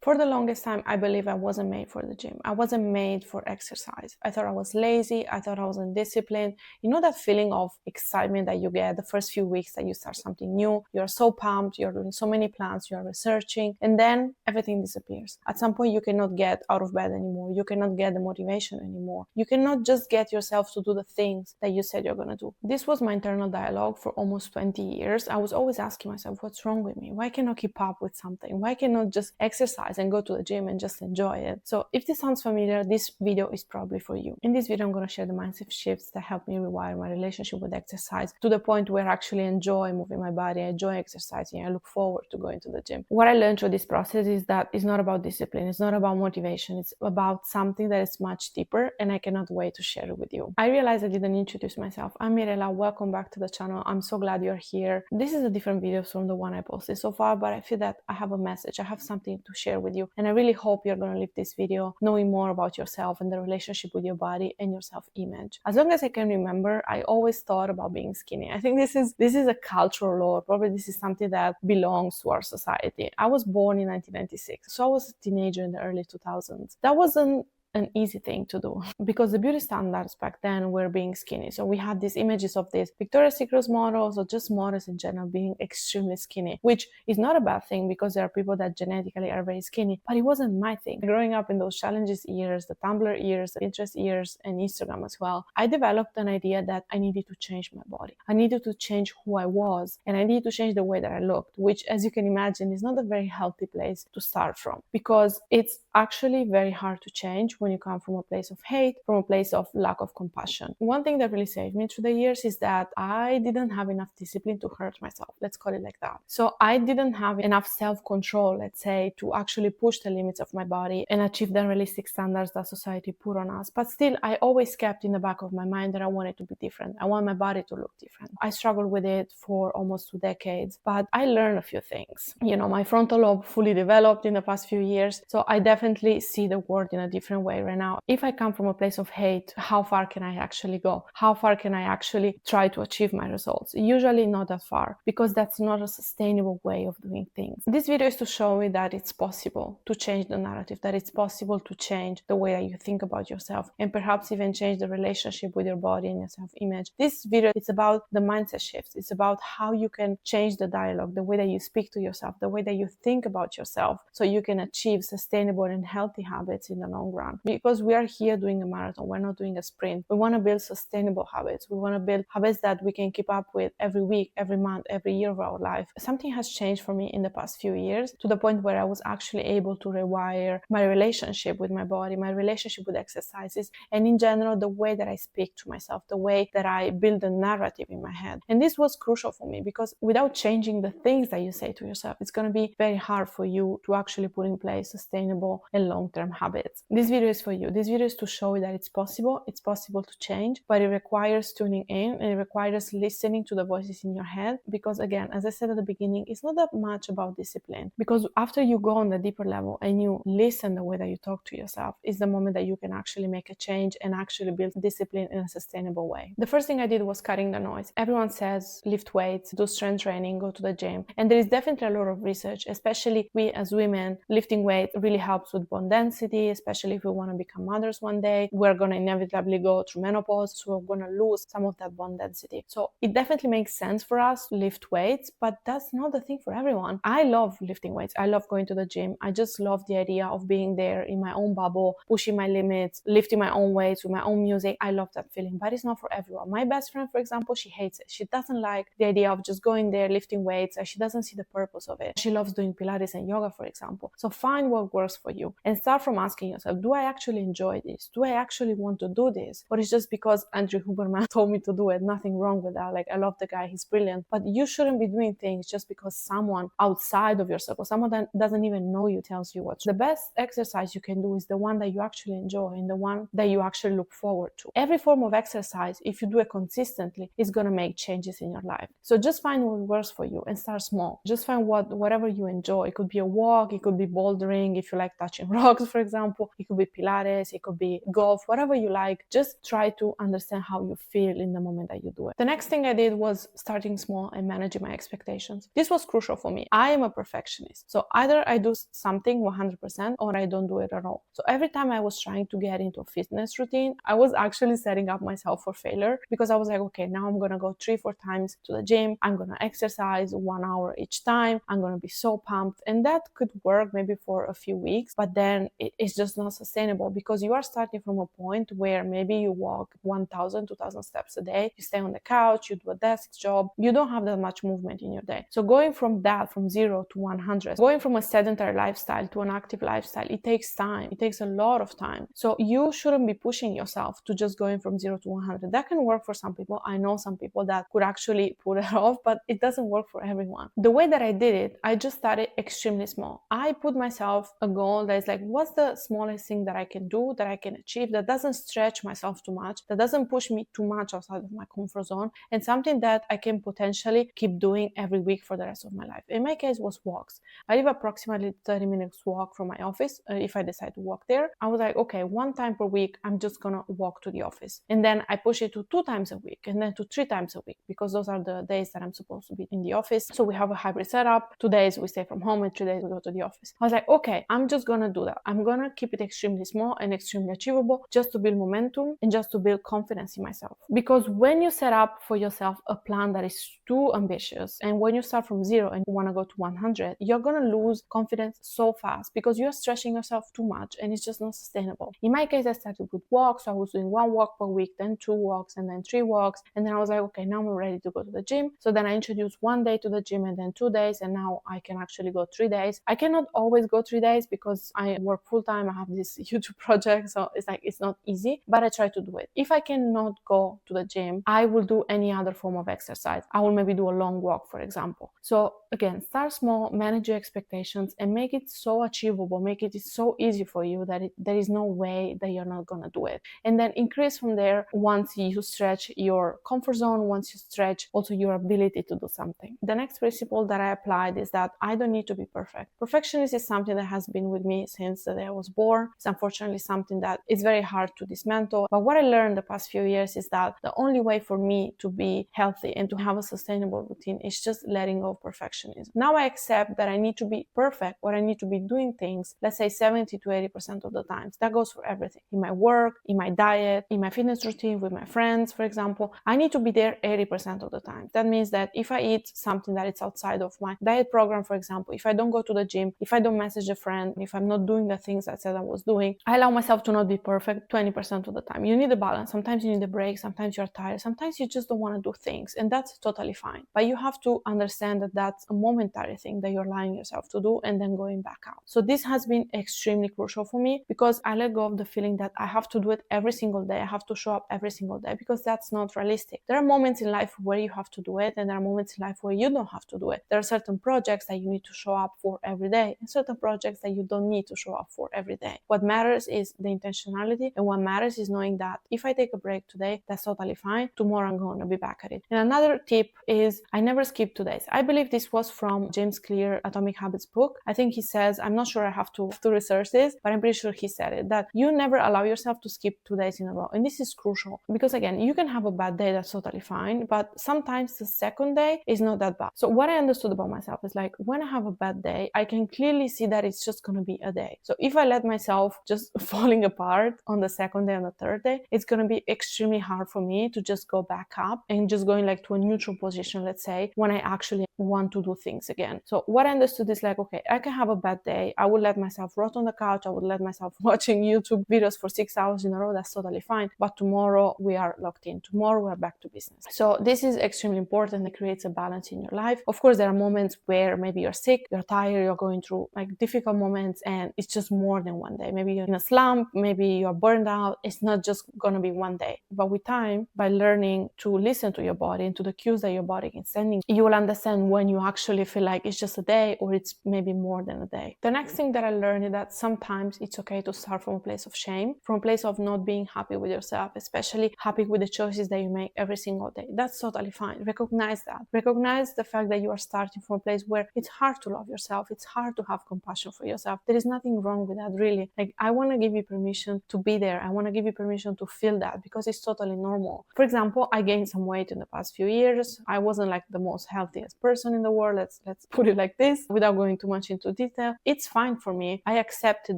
For the longest time, I believe I wasn't made for the gym. I wasn't made for exercise. I thought I was lazy. I thought I wasn't disciplined. You know that feeling of excitement that you get the first few weeks that you start something new? You're so pumped. You're doing so many plans. You're researching. And then everything disappears. At some point, you cannot get out of bed anymore. You cannot get the motivation anymore. You cannot just get yourself to do the things that you said you're going to do. This was my internal dialogue for almost 20 years. I was always asking myself, what's wrong with me? Why cannot keep up with something? Why cannot just exercise and go to the gym and just enjoy it? So if this sounds familiar, this video is probably for you. In this video, I'm going to share the mindset shifts that help me rewire my relationship with exercise to the point where I actually enjoy moving my body, I enjoy exercising, I look forward to going to the gym. What I learned through this process is that it's not about discipline, it's not about motivation, it's about something that is much deeper, and I cannot wait to share it with you. I realized I didn't introduce myself. I'm Mirela, welcome back to the channel. I'm so glad you're here. This is a different video from the one I posted so far, but I feel that I have a message, I have something to share with you, and I really hope you're going to leave this video knowing more about yourself and the relationship with your body and your self-image. As long as I can remember, I always thought about being skinny. I think this is a cultural law. Probably this is something that belongs to our society. I was born in 1996, so I was a teenager in the early 2000s. That wasn't an easy thing to do because the beauty standards back then were being skinny. So we had these images of these Victoria's Secret models or just models in general being extremely skinny, which is not a bad thing because there are people that genetically are very skinny, but it wasn't my thing. Growing up in those challenges years, the Tumblr years, the Pinterest years, and Instagram as well, I developed an idea that I needed to change my body. I needed to change who I was, and I needed to change the way that I looked, which, as you can imagine, is not a very healthy place to start from because it's actually very hard to change when you come from a place of hate, from a place of lack of compassion. One thing that really saved me through the years is that I didn't have enough discipline to hurt myself. Let's call it like that. So I didn't have enough self-control, let's say, to actually push the limits of my body and achieve the unrealistic standards that society put on us. But still, I always kept in the back of my mind that I wanted to be different. I want my body to look different. I struggled with it for almost 2 decades, but I learned a few things. You know, my frontal lobe fully developed in the past few years, so I definitely see the world in a different way right now. If I come from a place of hate, how far can I actually go? How far can I actually try to achieve my results? Usually not that far, because that's not a sustainable way of doing things. This video is to show you that it's possible to change the narrative, that it's possible to change the way that you think about yourself, and perhaps even change the relationship with your body and your self-image. This video is about the mindset shifts. It's about how you can change the dialogue, the way that you speak to yourself, the way that you think about yourself, so you can achieve sustainable and healthy habits in the long run. Because we are here doing a marathon, we're not doing a sprint. We want to build sustainable habits. We want to build habits that we can keep up with every week, every month, every year of our life. Something has changed for me in the past few years to the point where I was actually able to rewire my relationship with my body, my relationship with exercises, and in general, the way that I speak to myself, the way that I build a narrative in my head. And this was crucial for me because without changing the things that you say to yourself, it's going to be very hard for you to actually put in place sustainable and long-term habits. This video is for you. This video is to show you that it's possible to change, but it requires tuning in and it requires listening to the voices in your head because, again, as I said at the beginning, it's not that much about discipline, because after you go on the deeper level and you listen the way that you talk to yourself is the moment that you can actually make a change and actually build discipline in a sustainable way. The first thing I did was cutting the noise. Everyone says lift weights, do strength training, go to the gym, and there is definitely a lot of research, especially we as women. Lifting weight really helps with bone density, especially if we want to become mothers one day. We're going to inevitably go through menopause, so we're going to lose some of that bone density. So it definitely makes sense for us to lift weights, but that's not the thing for everyone. I love lifting weights. I love going to the gym. I just love the idea of being there in my own bubble, pushing my limits, lifting my own weights with my own music. I love that feeling, but it's not for everyone. My best friend, for example, she hates it. She doesn't like the idea of just going there, lifting weights. She doesn't see the purpose of it. She loves doing Pilates and yoga, for example. So find what works for you and start from asking yourself, do I actually enjoy this? Do I actually want to do this? Or it's just because Andrew Huberman told me to do it? Nothing wrong with that. Like, I love the guy, he's brilliant. But you shouldn't be doing things just because someone outside of your circle, someone that doesn't even know you, tells you what. The best exercise you can do is the one that you actually enjoy and the one that you actually look forward to. Every form of exercise, if you do it consistently, is going to make changes in your life. So just find what works for you and start small. Just find whatever you enjoy. It could be a walk, it could be bouldering if you like touching rocks, for example. It could be Pilates, it could be golf, whatever you like. Just try to understand how you feel in the moment that you do it. The next thing I did was starting small and managing my expectations. This was crucial for me. I am a perfectionist. So either I do something 100% or I don't do it at all. So every time I was trying to get into a fitness routine, I was actually setting up myself for failure, because I was like, okay, now I'm going to go 3-4 times to the gym. I'm going to exercise 1 hour each time. I'm going to be so pumped. And that could work maybe for a few weeks, but then it's just not sustainable, because you are starting from a point where maybe you walk 1,000, 2,000 steps a day. You stay on the couch, you do a desk job. You don't have that much movement in your day. So going from that, from 0 to 100, going from a sedentary lifestyle to an active lifestyle, it takes time. It takes a lot of time. So you shouldn't be pushing yourself to just going from 0 to 100. That can work for some people. I know some people that could actually pull it off, but it doesn't work for everyone. The way that I did it, I just started extremely small. I put myself a goal that is like, what's the smallest thing that I can do, that I can achieve, that doesn't stretch myself too much, that doesn't push me too much outside of my comfort zone, and something that I can potentially keep doing every week for the rest of my life. In my case, was walks. I live approximately 30 minutes walk from my office. If I decide to walk there, I was like, okay, 1 time per week, I'm just gonna walk to the office. And then I push it to 2 times a week, and then to 3 times a week, because those are the days that I'm supposed to be in the office. So we have a hybrid setup. 2 days we stay from home and 3 days we go to the office. I was like, okay, I'm just gonna do that. I'm gonna keep it extremely small and extremely achievable, just to build momentum and just to build confidence in myself. Because when you set up for yourself a plan that is too ambitious, and when you start from 0 and you want to go to 100, you're gonna lose confidence so fast, because you're stretching yourself too much and it's just not sustainable. In my case, I started with walks. So I was doing 1 walk per week, then 2 walks, and then 3 walks. And then I was like, okay, now I'm ready to go to the gym. So then I introduced 1 day to the gym, and then 2 days, and now I can actually go 3 days. I cannot always go 3 days because I work full time. I have this YouTube project, so it's not easy, but I try to do it. If I cannot go to the gym, I will do any other form of exercise. I will maybe do a long walk, for example. So again, start small, manage your expectations, and make it so achievable, make it so easy for you that there is no way that you're not gonna do it. And then increase from there once you stretch your comfort zone, once you stretch also your ability to do something. The next principle that I applied is that I don't need to be perfect. Perfectionism is something that has been with me since the day I was born. It's unfortunately something that is very hard to dismantle. But what I learned the past few years is that the only way for me to be healthy and to have a sustainable routine is just letting go of perfectionism. Now I accept that I need to be perfect, or I need to be doing things, let's say 70 to 80% of the times. That goes for everything. In my work, in my diet, in my fitness routine, with my friends, for example, I need to be there 80% of the time. That means that if I eat something that is outside of my diet program, for example, if I don't go to the gym, if I don't message a friend, if I'm not doing the things I said I was doing, I allow myself to not be perfect 20% of the time. You need a balance. Sometimes you need a break. Sometimes you're tired. Sometimes you just don't want to do things, and that's totally fine. But you have to understand that that's a momentary thing that you're allowing yourself to do and then going back out. So this has been extremely crucial for me, because I let go of the feeling that I have to do it every single day. I have to show up every single day, because that's not realistic. There are moments in life where you have to do it, and there are moments in life where you don't have to do it. There are certain projects that you need to show up for every day, and certain projects that you don't need to show up for every day. What matters is the intentionality, and what matters is knowing that if I take a break today, that's totally fine. Tomorrow I'm going to be back at it. And another tip is I never skip 2 days. I believe this was from James Clear, Atomic Habits book. I think he says, I'm not sure, I have to research this, but I'm pretty sure he said it, that you never allow yourself to skip 2 days in a row. And this is crucial, because again, you can have a bad day, that's totally fine, but sometimes the second day is not that bad. So what I understood about myself is like, when I have a bad day, I can clearly see that it's just going to be a day. So if I let myself just falling apart on the second day and the third day, it's going to be extremely hard for me to just go back up and just going like to a neutral position, let's say, when I actually want to do things again. So what I understood is like, okay, I can have a bad day. I will let myself rot on the couch. I would let myself watching YouTube videos for 6 hours in a row. That's totally fine. But tomorrow we are locked in. Tomorrow we're back to business. So this is extremely important. It creates a balance in your life. Of course, there are moments where maybe you're sick, you're tired, you're going through like difficult moments, and it's just more than one day. Maybe you're in a slump, maybe you're burned out. It's not just going to be one day. But with time, by learning to listen to your body and to the cues that your body is sending, you will understand when you actually feel like it's just a day or it's maybe more than a day. The next thing that I learned is that sometimes it's okay to start from a place of shame, from a place of not being happy with yourself, especially happy with the choices that you make every single day. That's totally fine. Recognize that. Recognize the fact that you are starting from a place where it's hard to love yourself. It's hard to have compassion for yourself. There is nothing wrong with that, really. Like, I want to give you permission to be there. I want to give you permission to feel that, because it's totally normal. For example, I gained some weight in the past few years. I wasn't like the most healthiest person in the world. Let's put it like this without going too much into detail. It's fine for me. I accepted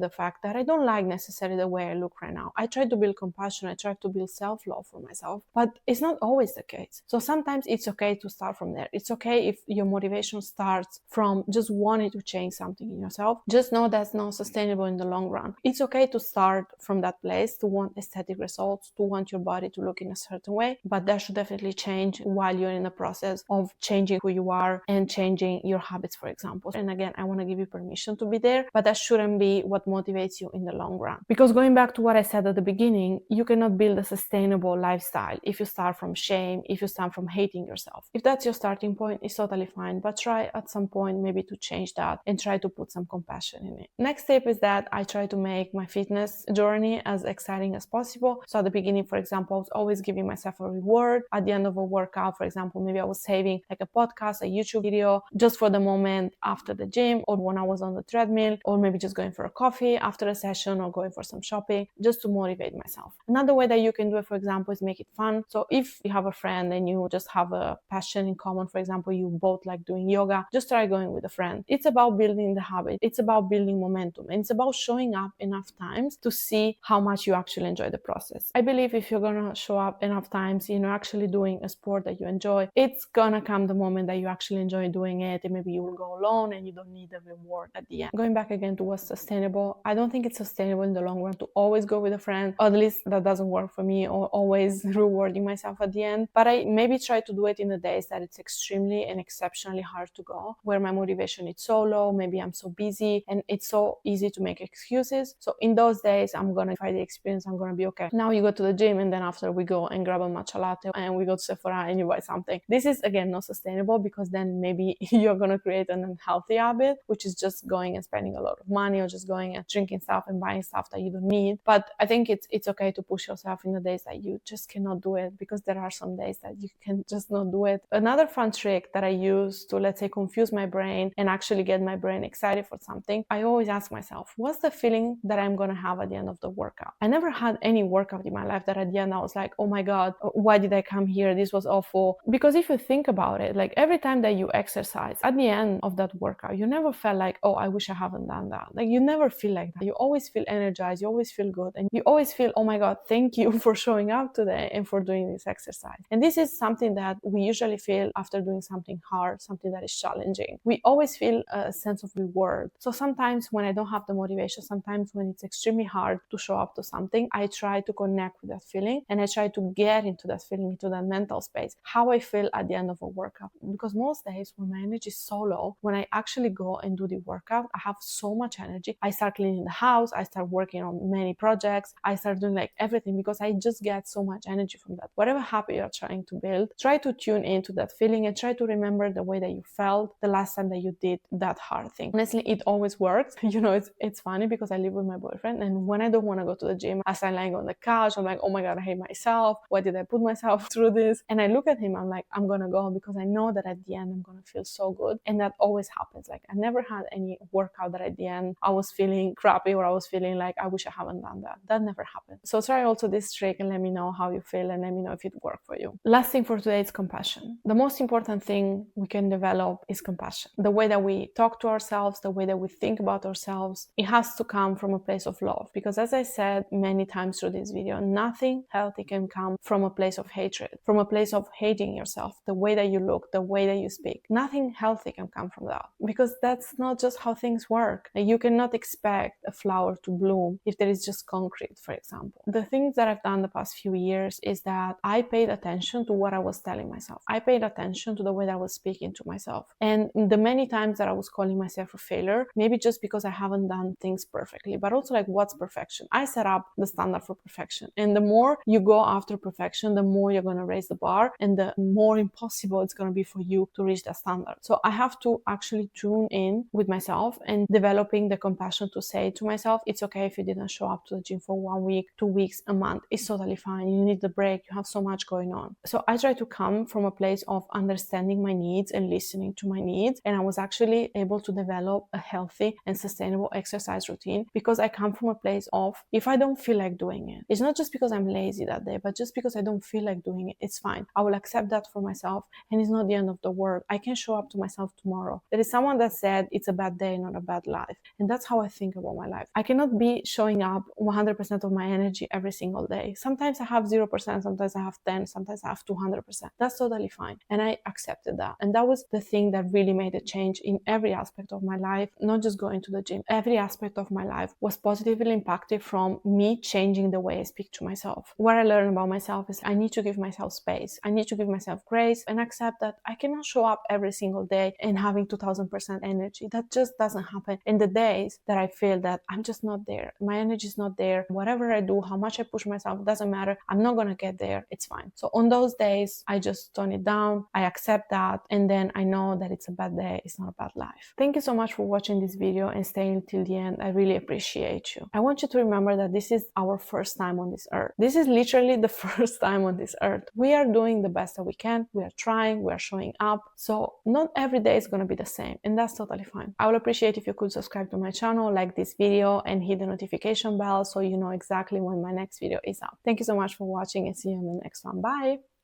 the fact that I don't like necessarily the way I look right now. I try to build compassion. I try to build self-love for myself, but it's not always the case. So sometimes it's okay to start from there. It's okay if your motivation starts from just wanting to change something in yourself. Just know that's not sustainable in the long run. It's okay to start from that place, to want aesthetic results, to want your body to look in a certain way, but that should definitely change while you're in the process of changing who you are and changing your habits, for example. And again, I want to give you permission to be there, but that shouldn't be what motivates you in the long run. Because going back to what I said at the beginning, you cannot build a sustainable lifestyle if you start from shame, if you start from hating yourself. If that's your starting point, it's totally fine, but try at some point maybe to change that and try to put some compassion in it. Next step is that I try to make my fitness journey as exciting as possible. So at the beginning, for example, I was always giving myself a reward at the end of a workout. For example, maybe I was saving like a podcast, a YouTube video just for the moment after the gym, or when I was on the treadmill, or maybe just going for a coffee after a session, or going for some shopping, just to motivate myself. Another way that you can do it, for example, is make it fun. So if you have a friend and you just have a passion in common, for example, you both like doing yoga, just try going with a friend. It's about building the habit. It's about building momentum. And it's about showing up enough times to see how much you actually enjoy the process. I believe if you're going to show up enough times, actually doing a sport that you enjoy, it's going to come the moment that you actually enjoy doing it. And maybe you will go alone and you don't need the reward at the end. Going back again to what's sustainable, I don't think it's sustainable in the long run to always go with a friend, or at least that doesn't work for me, or always rewarding myself at the end. But I maybe try to do it in the days that it's extremely and exceptionally hard to go, where my motivation is so low, maybe I'm so busy and it's so easy to make excuses. So in those days, I'm going to try the experience. I'm going to be okay. Now you go to the gym, and then after we go and grab a matcha latte and we go to Sephora and you buy something. This is again not sustainable, because then maybe you're going to create an unhealthy habit, which is just going and spending a lot of money, or just going and drinking stuff and buying stuff that you don't need. But I think it's okay to push yourself in the days that you just cannot do it, because there are some days that you can just not do it. Another fun trick that I use to, let's say, confuse my brain and actually get my brain excited for something, I always ask myself, what's the feeling that I'm going to have at the end of the workout? I never had any workout in my life that at the end I was like, oh my God, why did I come here? This was awful. Because if you think about it, like every time that you exercise, at the end of that workout, you never felt like, oh, I wish I haven't done that. Like you never feel like that. You always feel energized. You always feel good. And you always feel, oh my God, thank you for showing up today and for doing this exercise. And this is something that we usually feel after doing something hard, something that is challenging. We always feel a sense of reward. So sometimes when I don't have the motivation, sometimes when it's extremely hard to show up to something, I try to connect with that feeling, and I try to get into that feeling, into that mental space, how I feel at the end of a workout. Because most days when my energy is so low, when I actually go and do the workout, I have so much energy. I start cleaning the house, I start working on many projects, I start doing like everything, because I just get so much energy from that. Whatever habit you're trying to build, try to tune into that feeling and try to remember the way that you felt the last time that you did that hard thing. Honestly, it always works. It's funny because I live with my boyfriend, and when I don't want to go to the gym, I start lying on the couch. I'm like, oh my God, I hate myself. Why did I put myself through this? And I look at him, I'm like, I'm gonna go, because I know that at the end I'm gonna feel so good. And that always happens. Like I never had any workout that at the end I was feeling crappy, or I was feeling like I wish I haven't done that. That never happened. So try also this trick and let me know how you feel, and let me know if it worked for you. Last thing for today is compassion. The most important thing we can develop is compassion. The way that we talk to ourselves, the way that we think about ourselves, it has to come from a place of love. Because as I said many times through this video, nothing healthy can come from a place of hatred, from a place of hating yourself, the way that you look, the way that you speak. Nothing healthy can come from that, because that's not just how things work. You cannot expect a flower to bloom if there is just concrete, for example. The things that I've done the past few years is that I paid attention to what I was telling myself. I paid attention to the way that I was speaking to myself. And the many times that I was calling myself a failure, maybe just because I haven't done things perfectly, but also like, what's perfection? I set up the standard for perfection. And the more you go after perfection, the more you're going to raise the bar, and the more impossible it's going to be for you to reach that standard. So I have to actually tune in with myself and developing the compassion to say to myself, it's okay if you didn't show up to the gym for 1 week, 2 weeks, a month. It's totally fine. You need the break. You have so much going on. So I try to come from a place of understanding my needs and listening to my needs. And I was actually able to develop a healthy and sustainable exercise routine, because because I come from a place of, if I don't feel like doing it, it's not just because I'm lazy that day, but just because I don't feel like doing it, it's fine. I will accept that for myself, and it's not the end of the world. I can show up to myself tomorrow. There is someone that said it's a bad day, not a bad life. And that's how I think about my life. I cannot be showing up 100% of my energy every single day. Sometimes I have 0%, sometimes I have 10, sometimes I have 200%. That's totally fine. And I accepted that. And that was the thing that really made a change in every aspect of my life, not just going to the gym. Every aspect of my life was positively impacted from me changing the way I speak to myself. What I learned about myself is I need to give myself space. I need to give myself grace and accept that I cannot show up every single day and having 2000% energy. That just doesn't happen. In the days that I feel that I'm just not there, my energy is not there, whatever I do, how much I push myself, doesn't matter. I'm not going to get there. It's fine. So on those days, I just tone it down. I accept that. And then I know that it's a bad day. It's not a bad life. Thank you so much for watching this video and staying till the end. I really appreciate you. I want you to remember that this is our first time on this earth. This is literally the first time on this earth. We are doing the best that we can. We are trying. We are showing up. So not every day is going to be the same. And that's totally fine. I would appreciate if you could subscribe to my channel, like this video, and hit the notification bell so you know exactly when my next video is up. Thank you so much for watching, and see you in the next one. Bye!